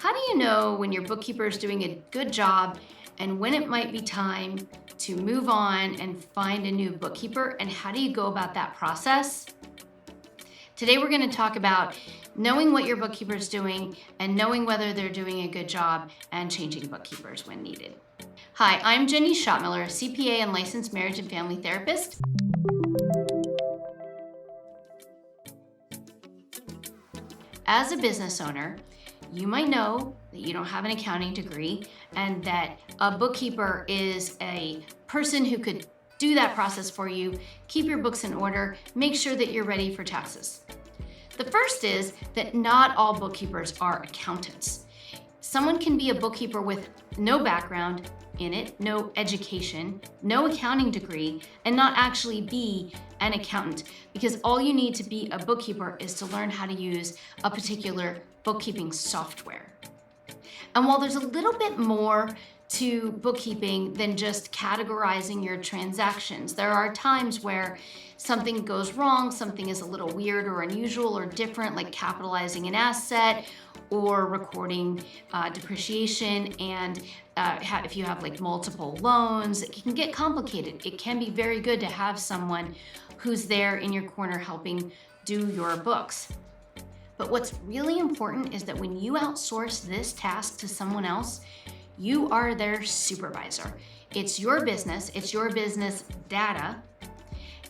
How do you know when your bookkeeper is doing a good job and when it might be time to move on and find a new bookkeeper, and how do you go about that process? Today we're going to talk about knowing what your bookkeeper is doing and knowing whether they're doing a good job and changing bookkeepers when needed. Hi, I'm Jennie Schottmiller, a CPA and licensed marriage and family therapist. As a business owner, you might know that you don't have an accounting degree and that a bookkeeper is a person who could do that process for you, keep your books in order, make sure that you're ready for taxes. The first is that not all bookkeepers are accountants. Someone can be a bookkeeper with no background in it, no education, no accounting degree, and not actually be an accountant, because all you need to be a bookkeeper is to learn how to use a particular bookkeeping software. And while there's a little bit more to bookkeeping than just categorizing your transactions, there are times where something goes wrong, something is a little weird or unusual or different, like capitalizing an asset or recording depreciation, and if you have like multiple loans, it can get complicated. It can be very good to have someone who's there in your corner helping do your books. But what's really important is that when you outsource this task to someone else, you are their supervisor. It's your business data,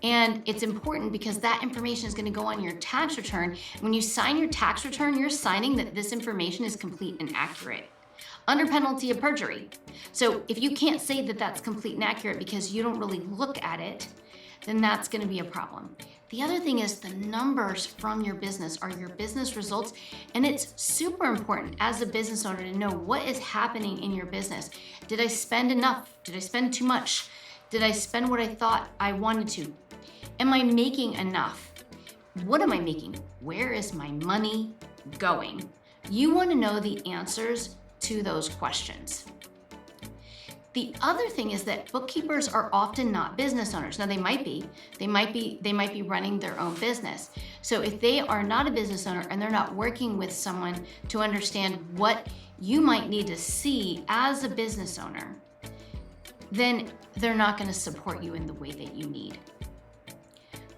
and it's important because that information is going to go on your tax return. When you sign your tax return, you're signing that this information is complete and accurate, under penalty of perjury. So if you can't say that that's complete and accurate because you don't really look at it, then that's going to be a problem. The other thing is the numbers from your business are your business results, and it's super important as a business owner to know what is happening in your business. Did I spend enough? Did I spend too much? Did I spend what I thought I wanted to? Am I making enough? What am I making? Where is my money going? You want to know the answers to those questions. The other thing is that bookkeepers are often not business owners. Now they might be running their own business. So if they are not a business owner and they're not working with someone to understand what you might need to see as a business owner, then they're not going to support you in the way that you need.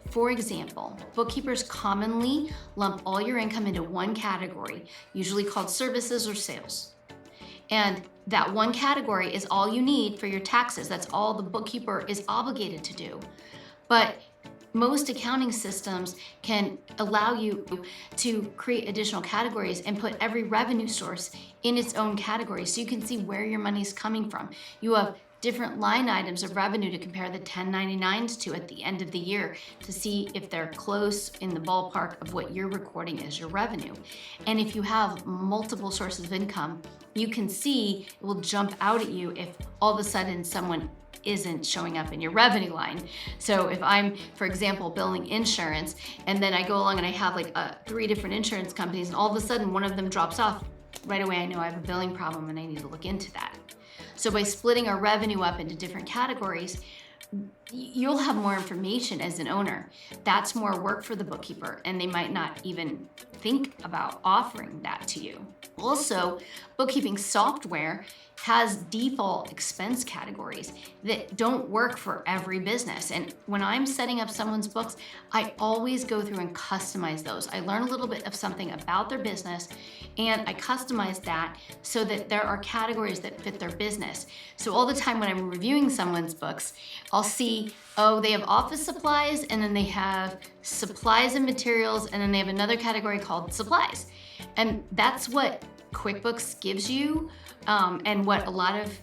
For example, bookkeepers commonly lump all your income into one category, usually called services or sales. And that one category is all you need for your taxes. That's all the bookkeeper is obligated to do. But most accounting systems can allow you to create additional categories and put every revenue source in its own category so you can see where your money's coming from. You have different line items of revenue to compare the 1099s to at the end of the year to see if they're close in the ballpark of what you're recording as your revenue. And if you have multiple sources of income, you can see it will jump out at you if all of a sudden someone isn't showing up in your revenue line. So if I'm, for example, billing insurance, and then I go along and I have like 3 different insurance companies, and all of a sudden one of them drops off, right away I know I have a billing problem and I need to look into that. So by splitting our revenue up into different categories, you'll have more information as an owner. That's more work for the bookkeeper, and they might not even think about offering that to you. Also, bookkeeping software has default expense categories that don't work for every business. And when I'm setting up someone's books, I always go through and customize those. I learn a little bit of something about their business and I customize that so that there are categories that fit their business. So all the time when I'm reviewing someone's books, I'll see, oh, they have office supplies, and then they have supplies and materials, and then they have another category called supplies. And that's what QuickBooks gives you, and what a lot of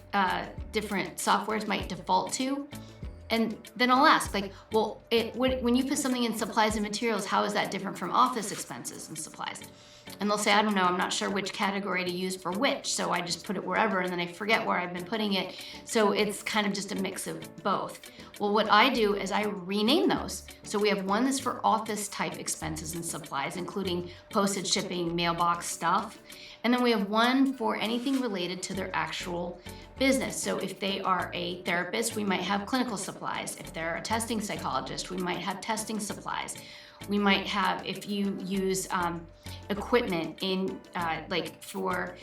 different softwares might default to. And then I'll ask, like, well, when you put something in supplies and materials, how is that different from office expenses and supplies? And they'll say, I don't know, I'm not sure which category to use for which, so I just put it wherever, and then I forget where I've been putting it. So it's kind of just a mix of both. Well, what I do is I rename those. So we have one that's for office type expenses and supplies, including postage, shipping, mailbox stuff. And then we have one for anything related to their actual business. So if they are a therapist, we might have clinical supplies. If they're a testing psychologist, we might have testing supplies. We might have, if you use equipment in, like for,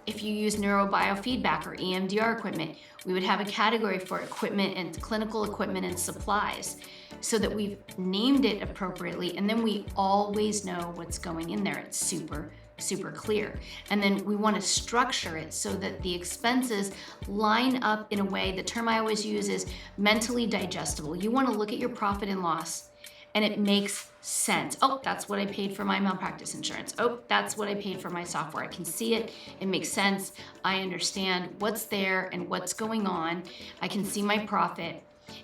if you use neurobiofeedback or EMDR equipment, we would have a category for equipment and clinical equipment and supplies, so that we've named it appropriately, and then we always know what's going in there. It's super clear. And then we want to structure it so that the expenses line up in a way, the term I always use is mentally digestible. You want to look at your profit and loss and it makes sense. Oh, that's what I paid for my malpractice insurance. Oh, that's what I paid for my software. I can see it, it makes sense. I understand what's there and what's going on. I can see my profit.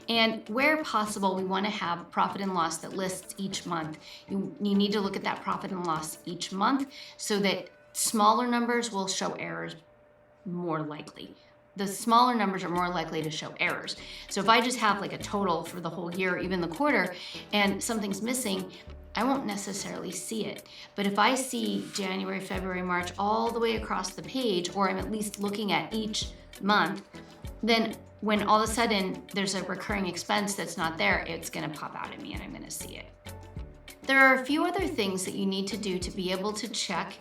And where possible, we want to have profit and loss that lists each month. You need to look at that profit and loss each month so that smaller numbers will show errors more likely. The smaller numbers are more likely to show errors. So if I just have like a total for the whole year, even the quarter, and something's missing, I won't necessarily see it. But if I see January, February, March, all the way across the page, or I'm at least looking at each month, then when all of a sudden there's a recurring expense that's not there, it's gonna pop out at me and I'm gonna see it. There are a few other things that you need to do to be able to check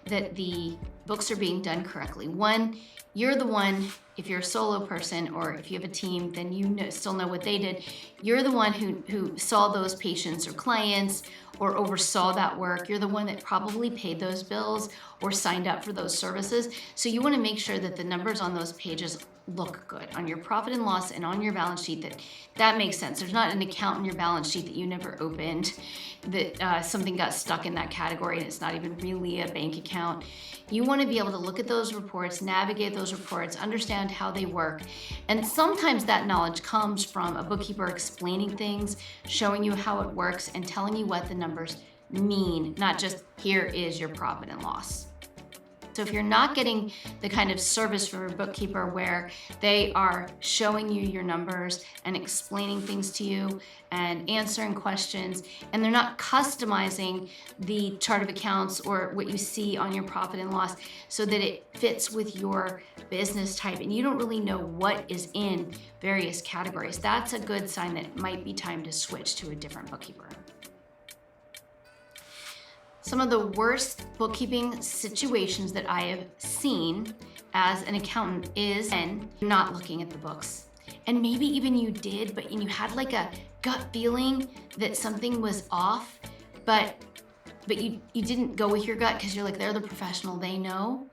that the books are being done correctly. One, you're the one, if you're a solo person or if you have a team, then you still know what they did. You're the one who saw those patients or clients or oversaw that work. You're the one that probably paid those bills or signed up for those services. So you want to make sure that the numbers on those pages look good on your profit and loss and on your balance sheet, that makes sense. There's not an account on your balance sheet that you never opened, that something got stuck in that category and it's not even really a bank account. You want to be able to look at those reports, navigate those reports, understand how they work. And sometimes that knowledge comes from a bookkeeper explaining things, showing you how it works, and telling you what the numbers mean, not just here is your profit and loss. So if you're not getting the kind of service from a bookkeeper where they are showing you your numbers and explaining things to you and answering questions, and they're not customizing the chart of accounts or what you see on your profit and loss so that it fits with your business type, and you don't really know what is in various categories, that's a good sign that it might be time to switch to a different bookkeeper. Some of the worst bookkeeping situations that I have seen as an accountant is when you're not looking at the books. And maybe even you did, but you had like a gut feeling that something was off, but you didn't go with your gut because you're like, they're the professional, they know.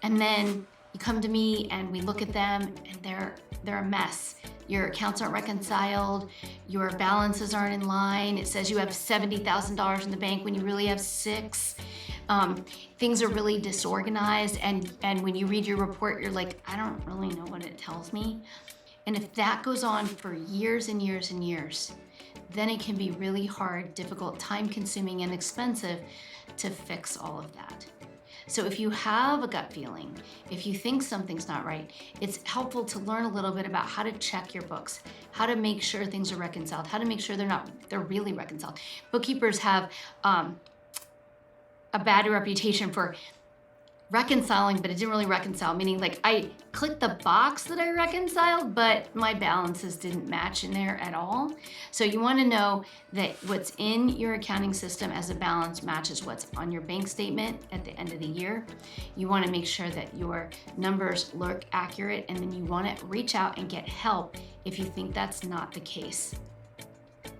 And then you come to me and we look at them and they're a mess. Your accounts aren't reconciled, your balances aren't in line. It says you have $70,000 in the bank when you really have $6. Things are really disorganized, and when you read your report, you're like, I don't really know what it tells me. And if that goes on for years and years and years, then it can be really hard, difficult, time-consuming, and expensive to fix all of that. So if you have a gut feeling, if you think something's not right, it's helpful to learn a little bit about how to check your books, how to make sure things are reconciled, how to make sure they're really reconciled. Bookkeepers have a bad reputation for reconciling, but it didn't really reconcile, meaning like I clicked the box that I reconciled, but my balances didn't match in there at all. So you want to know that what's in your accounting system as a balance matches what's on your bank statement at the end of the year. You want to make sure that your numbers look accurate, and then you want to reach out and get help if you think that's not the case.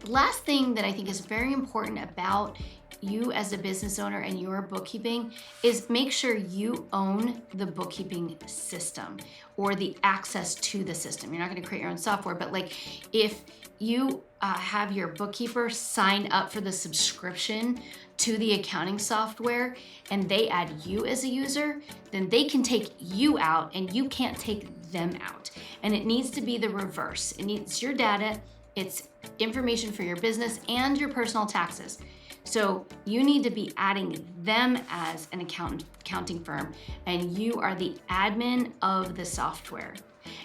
The last thing that I think is very important about you as a business owner and your bookkeeping is make sure you own the bookkeeping system or the access to the system. You're not going to create your own software, but like if you have your bookkeeper sign up for the subscription to the accounting software and they add you as a user, then they can take you out and you can't take them out. And it needs to be the reverse. It needs your data, it's information for your business and your personal taxes. So you need to be adding them as an accounting firm, and you are the admin of the software.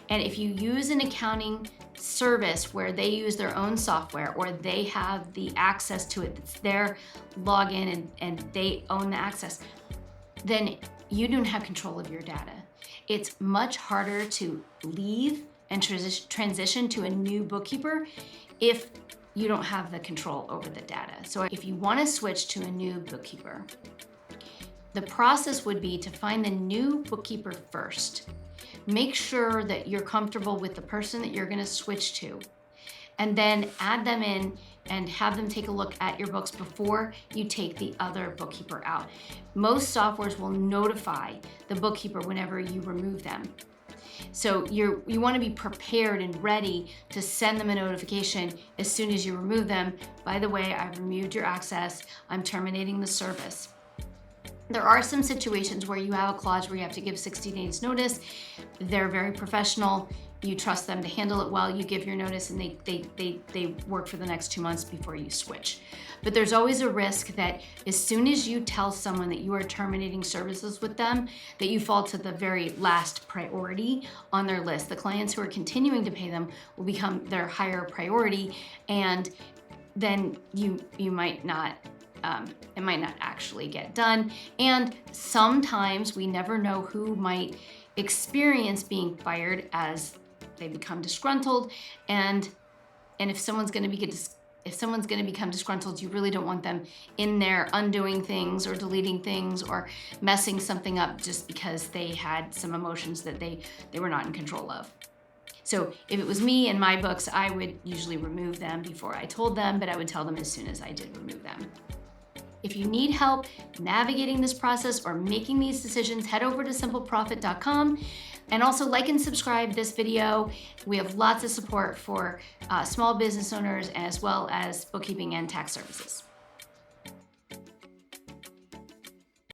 And if you use an accounting service where they use their own software or they have the access to it, it's their login and they own the access, then you don't have control of your data. It's much harder to leave and transition to a new bookkeeper if you don't have the control over the data. So if you want to switch to a new bookkeeper, the process would be to find the new bookkeeper first. Make sure that you're comfortable with the person that you're going to switch to, and then add them in and have them take a look at your books before you take the other bookkeeper out. Most softwares will notify the bookkeeper whenever you remove them. So you want to be prepared and ready to send them a notification as soon as you remove them. By the way, I've removed your access. I'm terminating the service. There are some situations where you have a clause where you have to give 60 days notice. They're very professional. You trust them to handle it well. You give your notice and they work for the next 2 months before you switch. But there's always a risk that as soon as you tell someone that you are terminating services with them, that you fall to the very last priority on their list. The clients who are continuing to pay them will become their higher priority, and then you might not, it might not actually get done. And sometimes we never know who might experience being fired as they become disgruntled, and if someone's going to become disgruntled, you really don't want them in there undoing things or deleting things or messing something up just because they had some emotions that they were not in control of. So if it was me and my books, I would usually remove them before I told them, but I would tell them as soon as I did remove them. If you need help navigating this process or making these decisions, head over to simpleprofit.com, and also like and subscribe this video. We have lots of support for small business owners as well as bookkeeping and tax services.